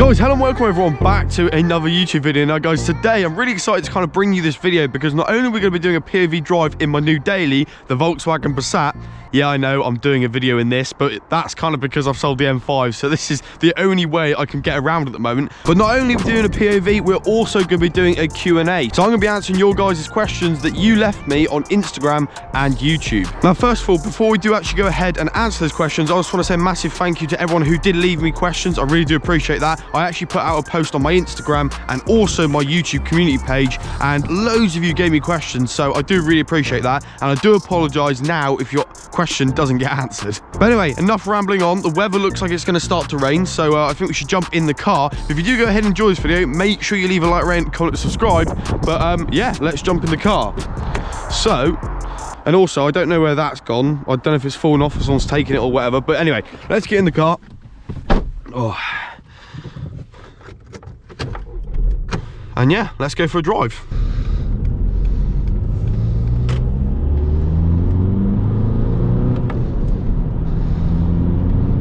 Guys, hello and welcome everyone back to another YouTube video. Now guys, today I'm really excited to kind of bring you this video because not only are we going to be doing a POV drive in my new daily, the Volkswagen Passat. Yeah, I know I'm doing a video in this, but that's kind of because I've sold the M5, so this is the only way I can get around at the moment. But not only are we doing a POV, we're also going to be doing a Q&A. So I'm going to be answering your guys' questions that you left me on Instagram and YouTube. Now, first of all, before we do actually go ahead and answer those questions, I just want to say a massive thank you to everyone who did leave me questions. I really do appreciate that. I actually put out a post on my Instagram and also my YouTube community page, and loads of you gave me questions, so I do really appreciate that. And I do apologise now if your question doesn't get answered. But anyway, enough rambling on. The weather looks like it's going to start to rain, so I think we should jump in the car. If you do go ahead and enjoy this video, make sure you leave a like, rate, comment, and subscribe. But yeah, let's jump in the car. So, and also, I don't know where that's gone. I don't know if it's fallen off or someone's taken it or whatever. But anyway, let's get in the car. Oh. And yeah, let's go for a drive.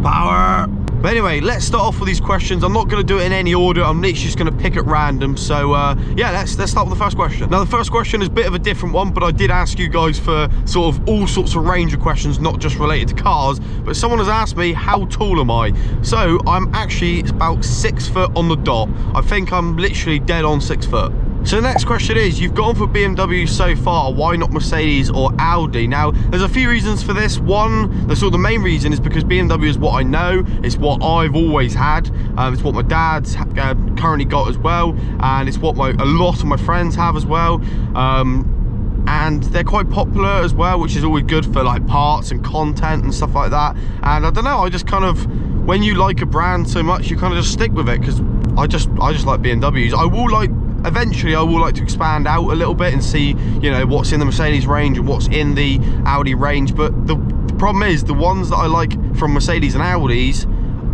Power! But anyway, let's start off with these questions. I'm not going to do it in any order. I'm literally just going to pick at random. So yeah, let's start with the first question. Now, the first question is a bit of a different one, but I did ask you guys for sort of all sorts of range of questions, not just related to cars. But someone has asked me, how tall am I? So I'm actually about 6 foot on the dot. I think I'm literally dead on 6 foot. So the next question is, you've gone for BMW so far, why not Mercedes or Audi? Now, there's a few reasons for this. One, the main reason is because BMW is what I know, it's what I've always had, it's what my dad's currently got as well, and it's what a lot of my friends have as well. And they're quite popular as well, which is always good for like parts and content and stuff like that. And I don't know, I just kind of, when you like a brand so much, you kind of just stick with it, because I just like BMWs. Eventually I will like to expand out a little bit and see, you know, what's in the Mercedes range and what's in the Audi range. But the problem is, the ones that I like from Mercedes and Audis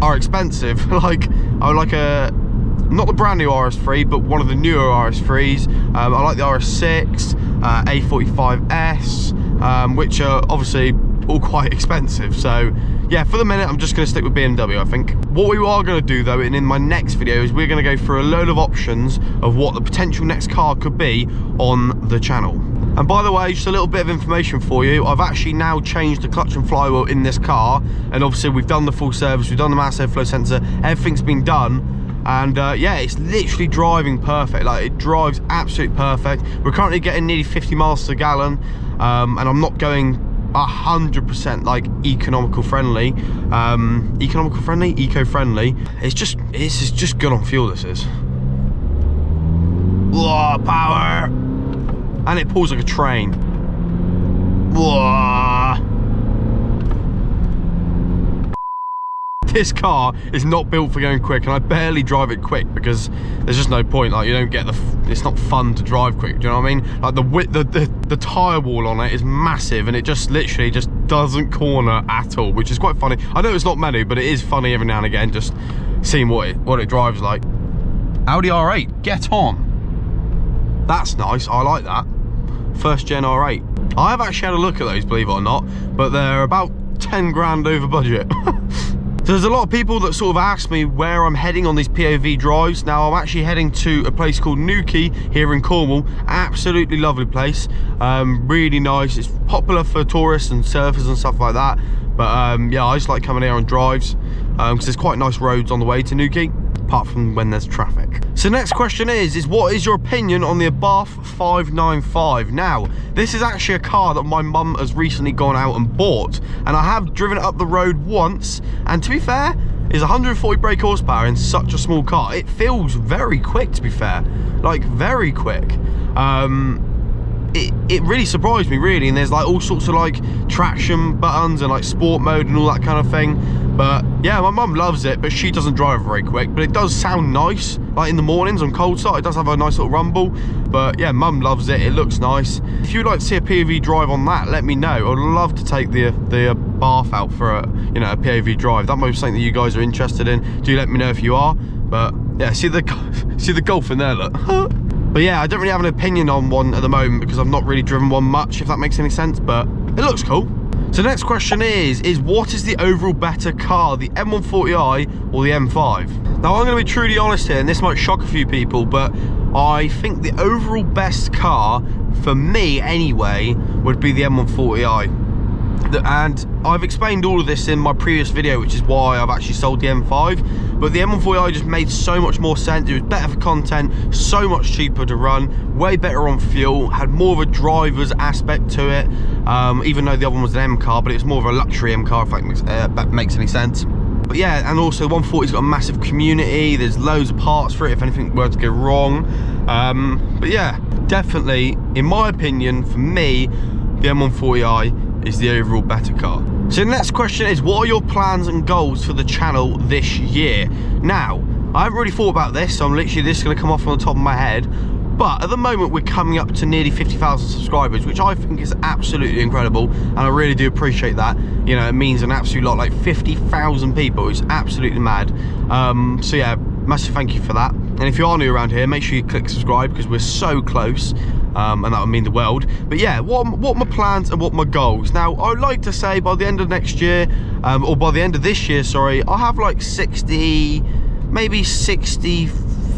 are expensive. Like, I like not the brand new RS3, but one of the newer RS3s. I like the RS6, A45S, which are obviously all quite expensive. So yeah, for the minute I'm just going to stick with BMW, I think. What we are going to do though, and in my next video, is we're going to go through a load of options of what the potential next car could be on the channel. And by the way, just a little bit of information for you, I've actually now changed the clutch and flywheel in this car, and obviously we've done the full service, we've done the mass airflow sensor, everything's been done. And yeah, it's literally driving perfect. Like, it drives absolutely perfect. We're currently getting nearly 50 miles per gallon, and I'm not going 100% like eco friendly. It's just good on fuel, this is. Whoa, power! And it pulls like a train. Whoa! This car is not built for going quick, and I barely drive it quick because there's just no point. Like, you don't get it's not fun to drive quick, do you know what I mean? Like, the tyre wall on it is massive, and it just literally just doesn't corner at all, which is quite funny. I know it's not many, but it is funny every now and again, just seeing what it drives like. Audi R8, get on. That's nice, I like that. First gen R8. I have actually had a look at those, believe it or not, but they're about 10 grand over budget. So there's a lot of people that sort of ask me where I'm heading on these POV drives. Now, I'm actually heading to a place called Newquay here in Cornwall. Absolutely lovely place, really nice. It's popular for tourists and surfers and stuff like that. But yeah, I just like coming here on drives because there's quite nice roads on the way to Newquay, apart from when there's traffic. So next question is what is your opinion on the Abarth 595? Now, this is actually a car that my mum has recently gone out and bought, and I have driven it up the road once, and to be fair, it's 140 brake horsepower in such a small car. It feels very quick, to be fair, like very quick. It really surprised me, really, and there's like all sorts of like traction buttons and like sport mode and all that kind of thing. But yeah, my mum loves it, but she doesn't drive very quick. But it does sound nice, like in the mornings on cold start, it does have a nice little rumble. But yeah, mum loves it, it looks nice. If you'd like to see a POV drive on that, let me know. I'd love to take the Abarth out for a POV drive. That might be something that you guys are interested in. Do let me know if you are. But yeah, see the Golf in there, look. But yeah, I don't really have an opinion on one at the moment because I've not really driven one much, if that makes any sense, but it looks cool. So the next question is what is the overall better car, the M140i or the M5? Now I'm going to be truly honest here, and this might shock a few people, but I think the overall best car, for me anyway, would be the M140i. And I've explained all of this in my previous video, which is why I've actually sold the M5. But the M140i just made so much more sense. It was better for content, so much cheaper to run, way better on fuel, had more of a driver's aspect to it. Even though the other one was an M car, but it was more of a luxury M car, if that makes any sense. But yeah, and also the 140's got a massive community. There's loads of parts for it if anything were to go wrong. But yeah, definitely, in my opinion, for me, the M140i is the overall better car. So the next question is, what are your plans and goals for the channel this year? Now, I haven't really thought about this, so I'm literally just going to come off on the top of my head. But at the moment, we're coming up to nearly 50,000 subscribers, which I think is absolutely incredible, and I really do appreciate that. You know, it means an absolute lot, like 50,000 people. It's absolutely mad. So yeah, massive thank you for that. And if you are new around here, make sure you click subscribe, because we're so close. And that would mean the world. But yeah, what are my plans and what are my goals? Now, I'd like to say by the end of next year, or by the end of this year, sorry, I'll have like 60, maybe 60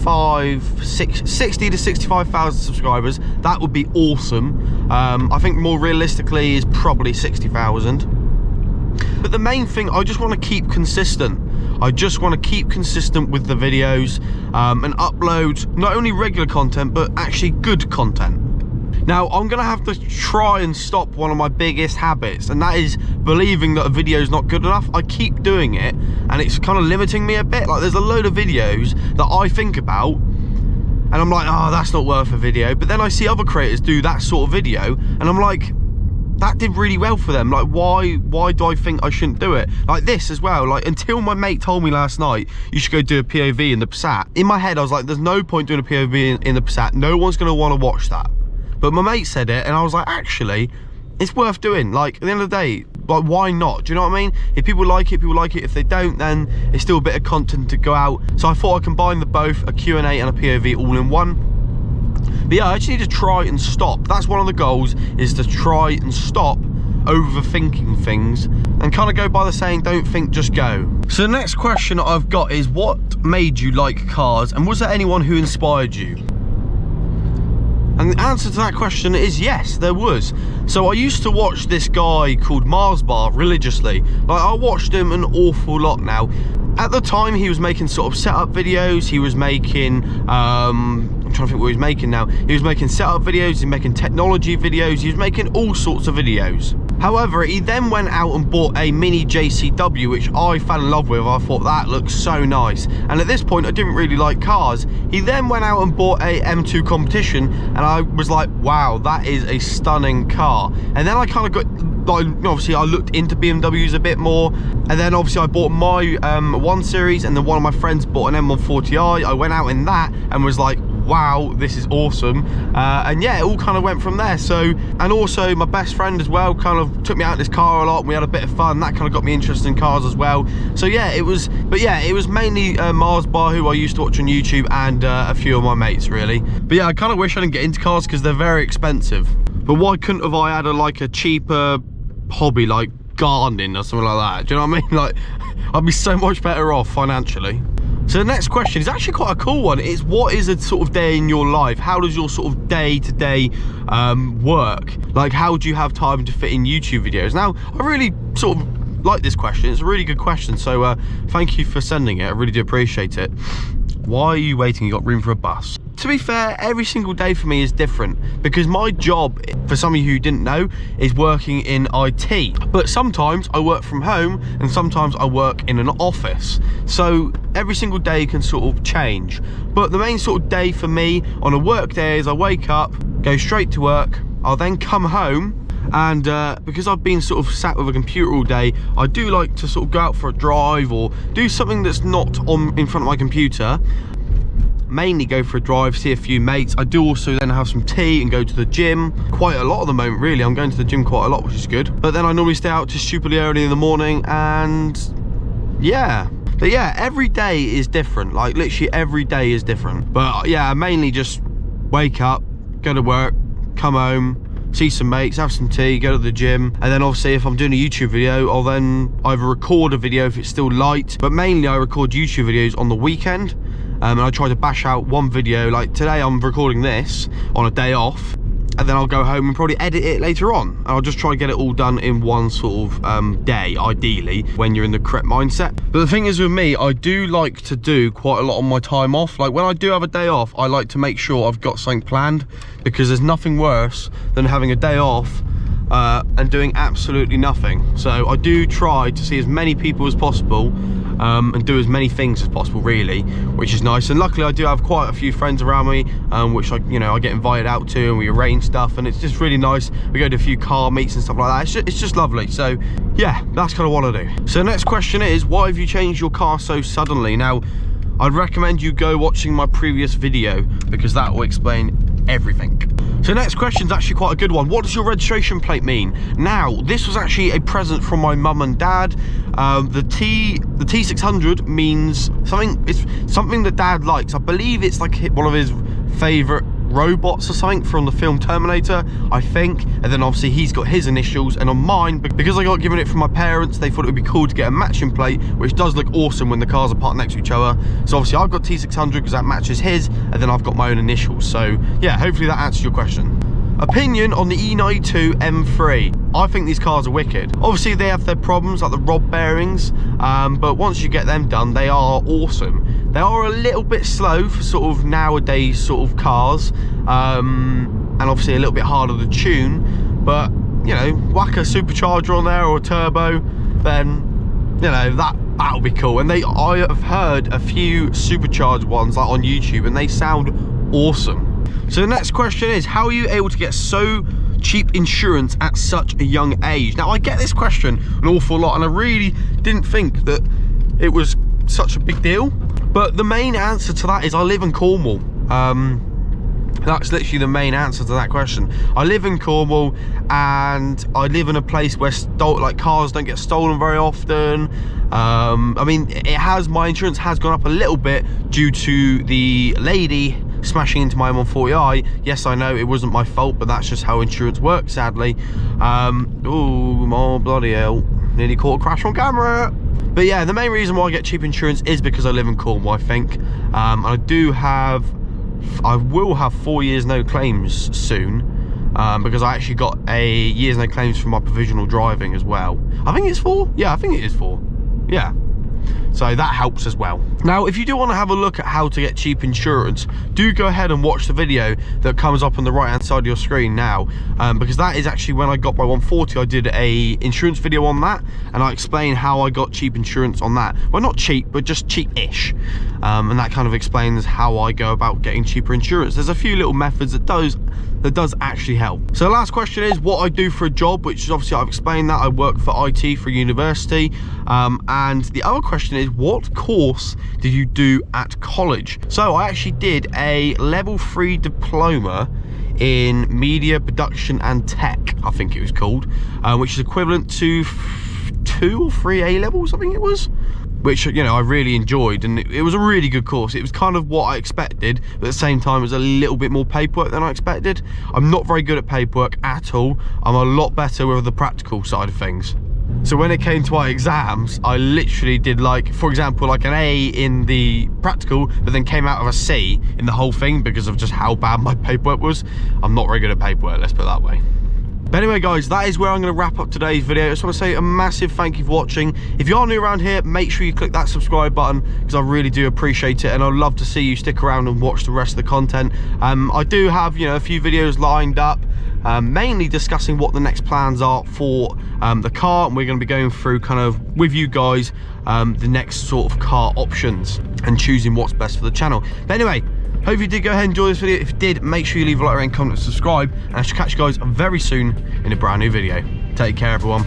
to 65,000 subscribers. That would be awesome. I think more realistically is probably 60,000. But the main thing, I just want to keep consistent. I just want to keep consistent with the videos and upload not only regular content, but actually good content. Now, I'm going to have to try and stop one of my biggest habits, and that is believing that a video is not good enough. I keep doing it, and it's kind of limiting me a bit. Like, there's a load of videos that I think about, and I'm like, oh, that's not worth a video. But then I see other creators do that sort of video, and I'm like, that did really well for them. Like, why do I think I shouldn't do it? Like this as well, like, until my mate told me last night you should go do a POV in the Passat. In my head I was like, there's no point doing a POV in the Passat. No one's going to want to watch that. But my mate said it, and I was like, actually, it's worth doing. Like, at the end of the day, like, why not? Do you know what I mean? If people like it, people like it. If they don't, then it's still a bit of content to go out. So I thought I'd combine the both, a Q&A and a POV all in one. But yeah, I just need to try and stop. That's one of the goals, is to try and stop overthinking things and kind of go by the saying, don't think, just go. So the next question I've got is, what made you like cars, and was there anyone who inspired you? And the answer to that question is yes, there was. So I used to watch this guy called Bar religiously. Like, I watched him an awful lot now. At the time, he was making sort of setup videos. He was making, I'm trying to think what he was making now. He was making setup videos, he was making technology videos, he was making all sorts of videos. However, he then went out and bought a mini JCW, which I fell in love with. I thought that looked so nice. And at this point, I didn't really like cars. He then went out and bought a M2 competition, and I was like, wow, that is a stunning car. And then I kind of got, like, obviously I looked into BMWs a bit more, and then obviously I bought my 1 Series, and then one of my friends bought an M140i. I went out in that and was like, wow, this is awesome. And yeah, it all kind of went from there. So, and also my best friend as well kind of took me out in this car a lot, and we had a bit of fun. That kind of got me interested in cars as well. So yeah, it was mainly Mars Bar, who I used to watch on YouTube, and a few of my mates really. But yeah, I kind of wish I didn't get into cars because they're very expensive. But why couldn't have I had like a cheaper hobby like gardening or something like that? Do you know what I mean? Like, I'd be so much better off financially. So the next question is actually quite a cool one. It's, what is a sort of day in your life? How does your sort of day-to-day work? Like, how do you have time to fit in YouTube videos? Now, I really sort of like this question. It's a really good question. So thank you for sending it. I really do appreciate it. Why are you waiting? You got room for a bus? To be fair, every single day for me is different, because my job, for some of you who didn't know, is working in IT. But sometimes I work from home, and sometimes I work in an office. So every single day can sort of change. But the main sort of day for me on a work day is I wake up, go straight to work, I'll then come home, and because I've been sort of sat with a computer all day, I do like to sort of go out for a drive or do something that's not in front of my computer. Mainly go for a drive, see a few mates. I do also then have some tea and go to the gym quite a lot at the moment, really. I'm going to the gym quite a lot, which is good. But then I normally stay out till stupidly early in the morning, and yeah. But yeah, every day is different. Like, literally every day is different. But yeah, I mainly just wake up, go to work, come home, see some mates, have some tea, go to the gym, and then obviously if I'm doing a YouTube video, I'll then either record a video if it's still light, but mainly I record YouTube videos on the weekend, and I try to bash out one video. Like today I'm recording this on a day off, and then I'll go home and probably edit it later on. And I'll just try to get it all done in one sort of day, ideally, when you're in the correct mindset. But the thing is with me, I do like to do quite a lot on my time off. Like when I do have a day off, I like to make sure I've got something planned, because there's nothing worse than having a day off and doing absolutely nothing. So I do try to see as many people as possible and do as many things as possible, really, which is nice. And luckily I do have quite a few friends around me, which I get invited out to, and we arrange stuff, and it's just really nice. We go to a few car meets and stuff like that. It's just lovely. So yeah, that's kind of what I do. So the next question is, why have you changed your car so suddenly? Now, I'd recommend you go watching my previous video, because that will explain everything. So next question is actually quite a good one. What does your registration plate mean? Now, this was actually a present from my mum and dad. The T600 means something. It's something that Dad likes. I believe it's like one of his favorite robots or something from the film Terminator, I think. And then obviously he's got his initials, and on mine, because I got given it from my parents, they thought it would be cool to get a matching plate, which does look awesome when the cars are parked next to each other. So obviously I've got T600 because that matches his, and then I've got my own initials. So yeah, hopefully that answers your question. Opinion on the E92 M3. I think these cars are wicked. Obviously they have their problems, like the rod bearings, but once you get them done, they are awesome. They are a little bit slow for sort of nowadays sort of cars, and obviously a little bit harder to tune, but whack a supercharger on there or a turbo, then that'll be cool. And I have heard a few supercharged ones like on YouTube, and they sound awesome. So the next question is, how are you able to get so cheap insurance at such a young age? Now, I get this question an awful lot, and I really didn't think that it was such a big deal. But the main answer to that is I live in Cornwall. That's literally the main answer to that question. I live in Cornwall, and I live in a place where cars don't get stolen very often. I mean, my insurance has gone up a little bit due to the lady smashing into my M140i. Yes, I know it wasn't my fault, but that's just how insurance works, sadly. Oh, my bloody hell. Nearly caught a crash on camera. But yeah, the main reason why I get cheap insurance is because I live in Cornwall, I think. I will have 4 years no claims soon, because I actually got a year's no claims for my provisional driving as well. I think it's 4. Yeah, I think it is 4. Yeah. So that helps as well. Now, if you do want to have a look at how to get cheap insurance, do go ahead and watch the video that comes up on the right hand side of your screen now, because that is actually when I got my 140. I did a insurance video on that, and I explained how I got cheap insurance on that. Well, not cheap, but just cheap-ish, and that kind of explains how I go about getting cheaper insurance. There's a few little methods that does actually help. So the last question is what I do for a job, which is obviously I've explained that I work for IT for university, and the other question is, what course did you do at college? So I actually did a level 3 diploma in media production and tech, I think it was called, which is equivalent to 2 or 3 A levels, I think it was, which I really enjoyed, and it was a really good course. It was kind of what I expected, but at the same time it was a little bit more paperwork than I expected. I'm not very good at paperwork at all. I'm a lot better with the practical side of things. So when it came to our exams, I literally did, like, for example, like an A in the practical, but then came out of a C in the whole thing because of just how bad my paperwork was. I'm not very good at paperwork, let's put it that way. But anyway, guys, that is where I'm going to wrap up today's video. I just want to say a massive thank you for watching. If you are new around here, make sure you click that subscribe button, because I really do appreciate it, and I'd love to see you stick around and watch the rest of the content. I do have, a few videos lined up, mainly discussing what the next plans are for the car, and we're going to be going through kind of with you guys the next sort of car options and choosing what's best for the channel. But anyway, hope you did go ahead and enjoy this video. If you did, make sure you leave a like, comment, and subscribe, and I shall catch you guys very soon in a brand new video. Take care, everyone.